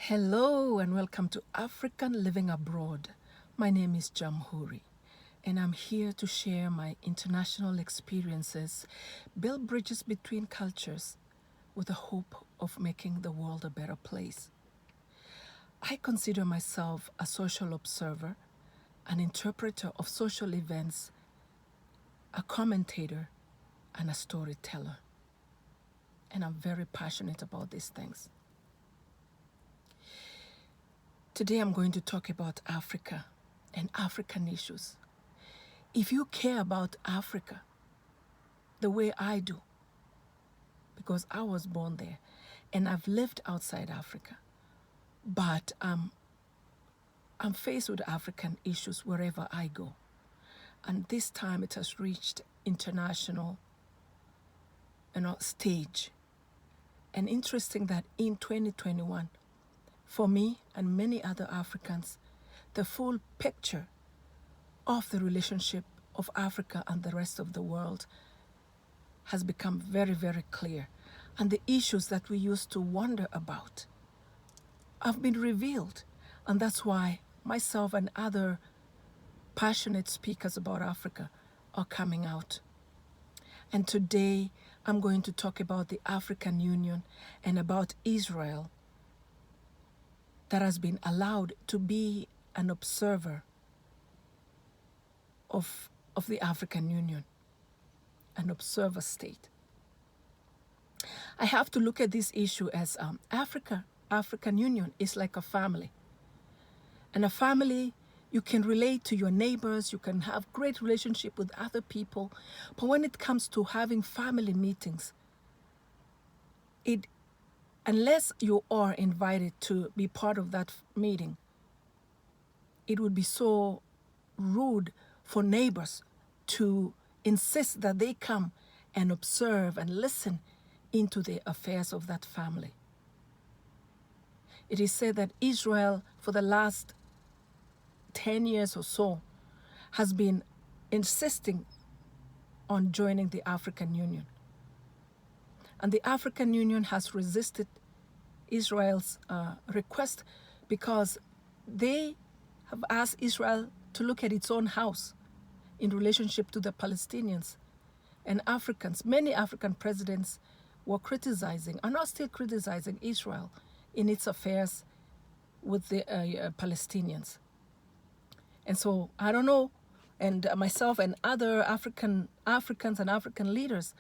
Hello and welcome to African Living Abroad. My name is Jamhuri and I'm here to share my international experiences, build bridges between cultures with the hope of making the world a better place. I consider myself a social observer, an interpreter of social events, a commentator, and a storyteller. And I'm very passionate about these things. Today I'm going to talk about Africa and African issues. If you care about Africa the way I do, because I was born there and I've lived outside Africa, but I'm faced with African issues wherever I go. And this time it has reached international stage. And interesting that in 2021, for me and many other Africans, the full picture of the relationship of Africa and the rest of the world has become very, very clear. And the issues that we used to wonder about have been revealed. And that's why myself and other passionate speakers about Africa are coming out. And today I'm going to talk about the African Union and about Israel that has been allowed to be an observer of the African Union, an observer state. I have to look at this issue as African Union is like a family. And a family, you can relate to your neighbors, you can have great relationship with other people, but when it comes to having family meetings, unless you are invited to be part of that meeting, it would be so rude for neighbors to insist that they come and observe and listen into the affairs of that family. It is said that Israel, for the last 10 years or so, has been insisting on joining the African Union. And the African Union has resisted Israel's request because they have asked Israel to look at its own house in relationship to the Palestinians and Africans. Many African presidents were criticizing, and are still criticizing, Israel in its affairs with the Palestinians. And so I don't know, and myself and other Africans and African leaders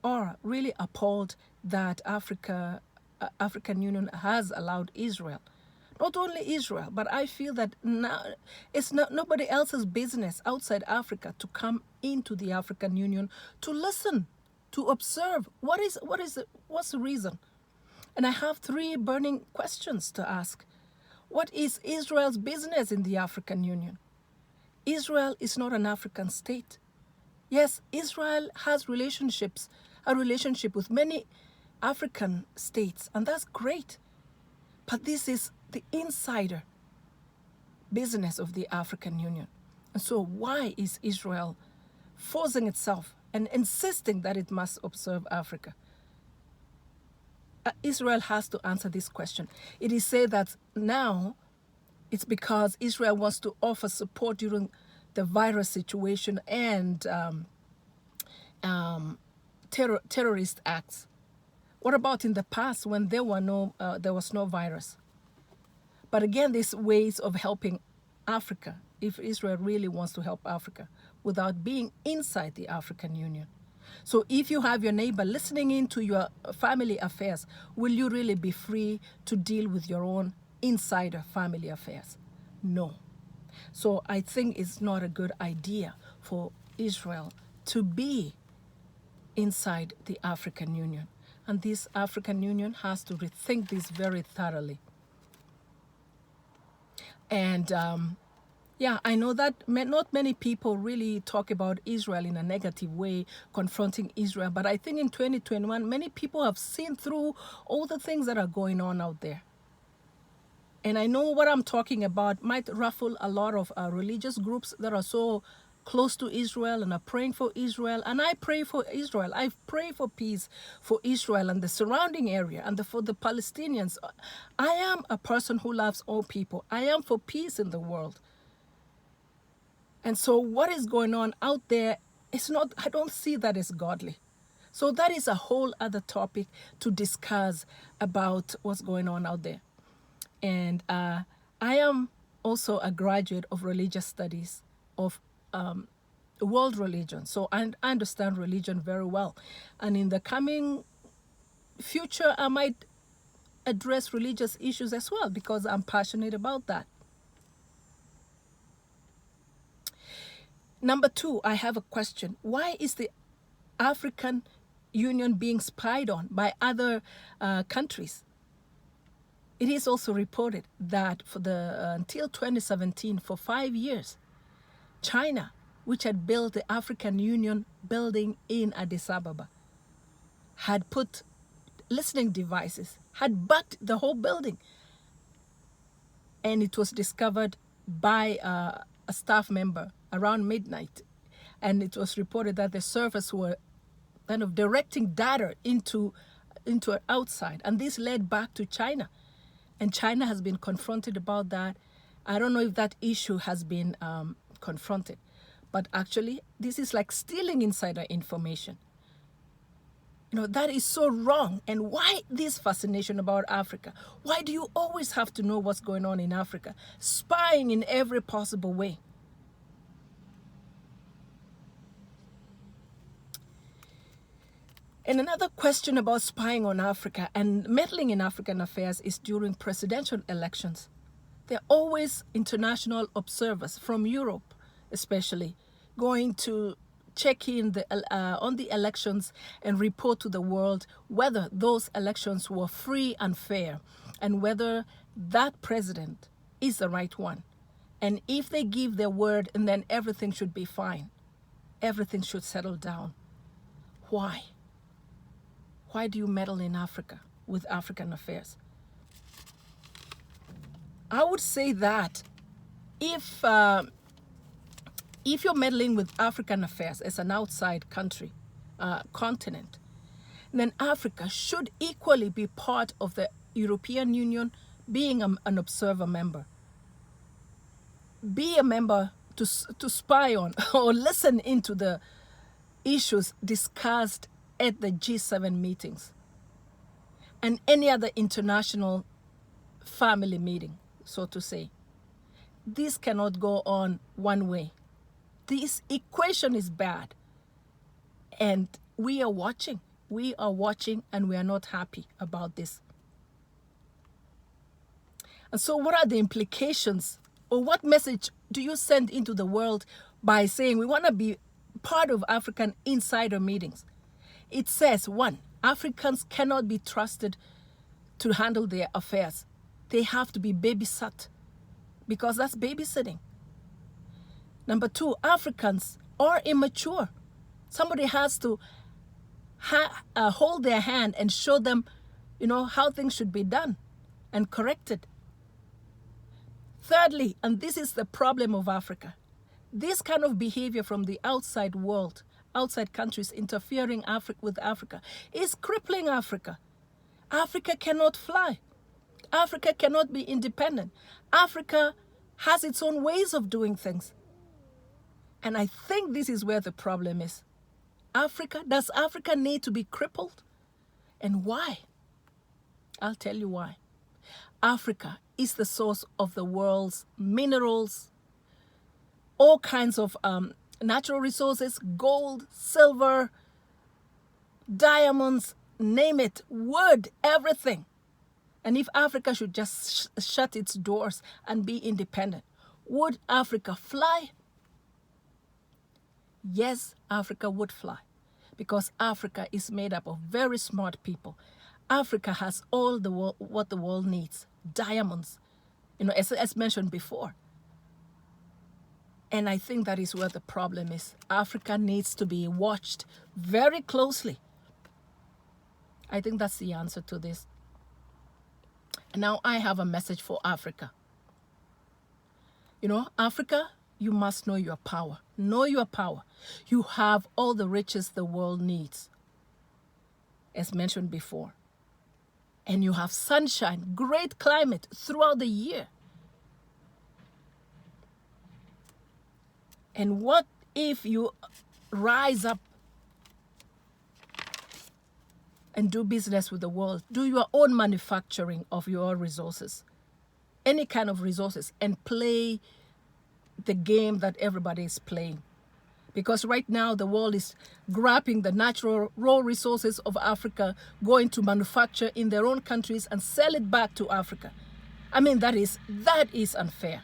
are really appalled that African Union has allowed Israel. Not only Israel, but I feel that now it's nobody else's business outside Africa to come into the African Union to listen, to observe. What's the reason? And I have 3 burning questions to ask. What is Israel's business in the African Union? Israel is not an African state. Yes, Israel has a relationship with many African states, and that's great. But this is the insider business of the African Union. And so why is Israel forcing itself and insisting that it must observe Africa? Israel has to answer this question. It is said that now it's because Israel wants to offer support during the virus situation and terrorist acts. What about in the past when there was no virus? But again, these ways of helping Africa, if Israel really wants to help Africa, without being inside the African Union. So if you have your neighbor listening into your family affairs, will you really be free to deal with your own insider family affairs? No. So I think it's not a good idea for Israel to be inside the African Union. And this African Union has to rethink this very thoroughly. And I know that not many people really talk about Israel in a negative way, confronting Israel. But I think in 2021, many people have seen through all the things that are going on out there. And I know what I'm talking about might ruffle a lot of religious groups that are so close to Israel and are praying for Israel. And I pray for Israel. I pray for peace for Israel and the surrounding area and for the Palestinians. I am a person who loves all people. I am for peace in the world. And so what is going on out there, it's not, I don't see that as godly. So that is a whole other topic to discuss about what's going on out there. And I am also a graduate of religious studies of world religion. So I understand religion very well. And in the coming future, I might address religious issues as well because I'm passionate about that. Number 2, I have a question. Why is the African Union being spied on by other countries? It is also reported that for until 2017, for 5 years, China, which had built the African Union building in Addis Ababa, had put listening devices, had bugged the whole building. And it was discovered by a staff member around midnight. And it was reported that the servers were kind of directing data into outside. And this led back to China. And China has been confronted about that. I don't know if that issue has been confronted. But actually, this is like stealing insider information. You know, that is so wrong. And why this fascination about Africa? Why do you always have to know what's going on in Africa? Spying in every possible way. And another question about spying on Africa and meddling in African affairs is during presidential elections. There are always international observers from Europe, especially, going to check in on the elections and report to the world whether those elections were free and fair and whether that president is the right one. And if they give their word, and then everything should be fine. Everything should settle down. Why? Why do you meddle in Africa with African affairs? I would say that if you're meddling with African affairs as an outside country, continent, then Africa should equally be part of the European Union, being an observer member. Be a member to spy on or listen into the issues discussed at the G7 meetings and any other international family meeting, so to say. This cannot go on one way. This equation is bad. And we are watching. We are watching and we are not happy about this. And so what are the implications, or what message do you send into the world by saying we want to be part of African insider meetings? It says, 1, Africans cannot be trusted to handle their affairs. They have to be babysat, because that's babysitting. Number 2, Africans are immature. Somebody has to hold their hand and show them, how things should be done and corrected. Thirdly, and this is the problem of Africa, this kind of behavior from the outside world, outside countries interfering with Africa, is crippling Africa. Africa cannot fly. Africa cannot be independent. Africa has its own ways of doing things. And I think this is where the problem is. Does Africa need to be crippled? And why? I'll tell you why. Africa is the source of the world's minerals, all kinds of natural resources, gold, silver, diamonds, name it, wood, everything. And if Africa should just shut its doors and be independent, would Africa fly? Yes, Africa would fly, because Africa is made up of very smart people. Africa has all what the world needs, diamonds, as mentioned before. And I think that is where the problem is. Africa needs to be watched very closely. I think that's the answer to this. And now I have a message for Africa. Africa you must know your power. Know your power. You have all the riches the world needs, as mentioned before. And you have sunshine, great climate throughout the year. And what if you rise up and do business with the world? Do your own manufacturing of your resources, any kind of resources, and play the game that everybody is playing. Because right now the world is grabbing the natural raw resources of Africa, going to manufacture in their own countries and sell it back to Africa. I mean, that is unfair.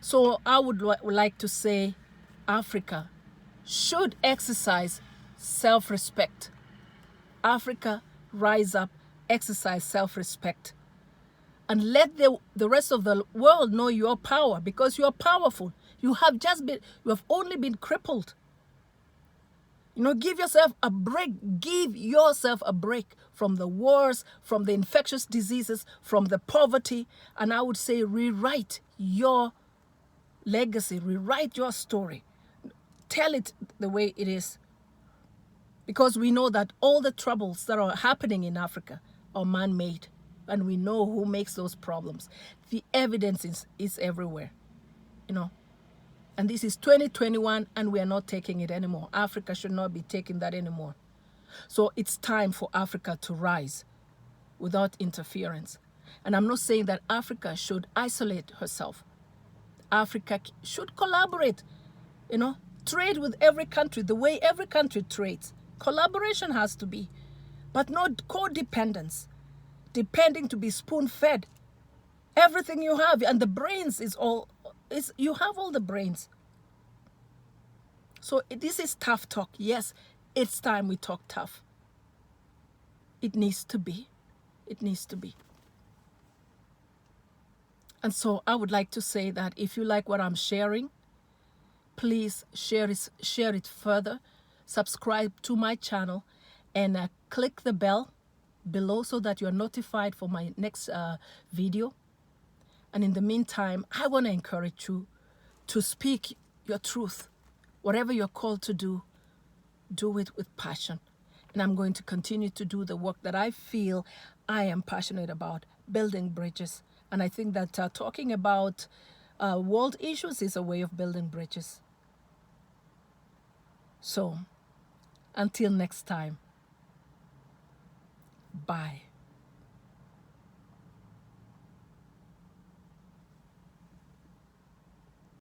So I would like to say Africa should exercise self-respect. Africa, rise up, exercise self-respect. And let the rest of the world know your power, because you are powerful. You have only been crippled. You know, give yourself a break. Give yourself a break from the wars, from the infectious diseases, from the poverty. And I would say rewrite your legacy, rewrite your story. Tell it the way it is. Because we know that all the troubles that are happening in Africa are man-made. And we know who makes those problems. The evidence is everywhere, you know. And this is 2021, and we are not taking it anymore. Africa should not be taking that anymore. So it's time for Africa to rise without interference. And I'm not saying that Africa should isolate herself. Africa should collaborate, you know, trade with every country the way every country trades. Collaboration has to be, but not codependence. Depending to be spoon-fed. Everything you have, and the brains you have all the brains. So this is tough talk. Yes, it's time we talk tough. It needs to be. It needs to be. And so I would like to say that if you like what I'm sharing, please share it further. Subscribe to my channel and click the bell below so that you're notified for my next video. And in the meantime, I want to encourage you to speak your truth. Whatever you're called to do it with passion. And I'm going to continue to do the work that I feel I am passionate about, building bridges. And I think that talking about world issues is a way of building bridges. So, until next time. Bye.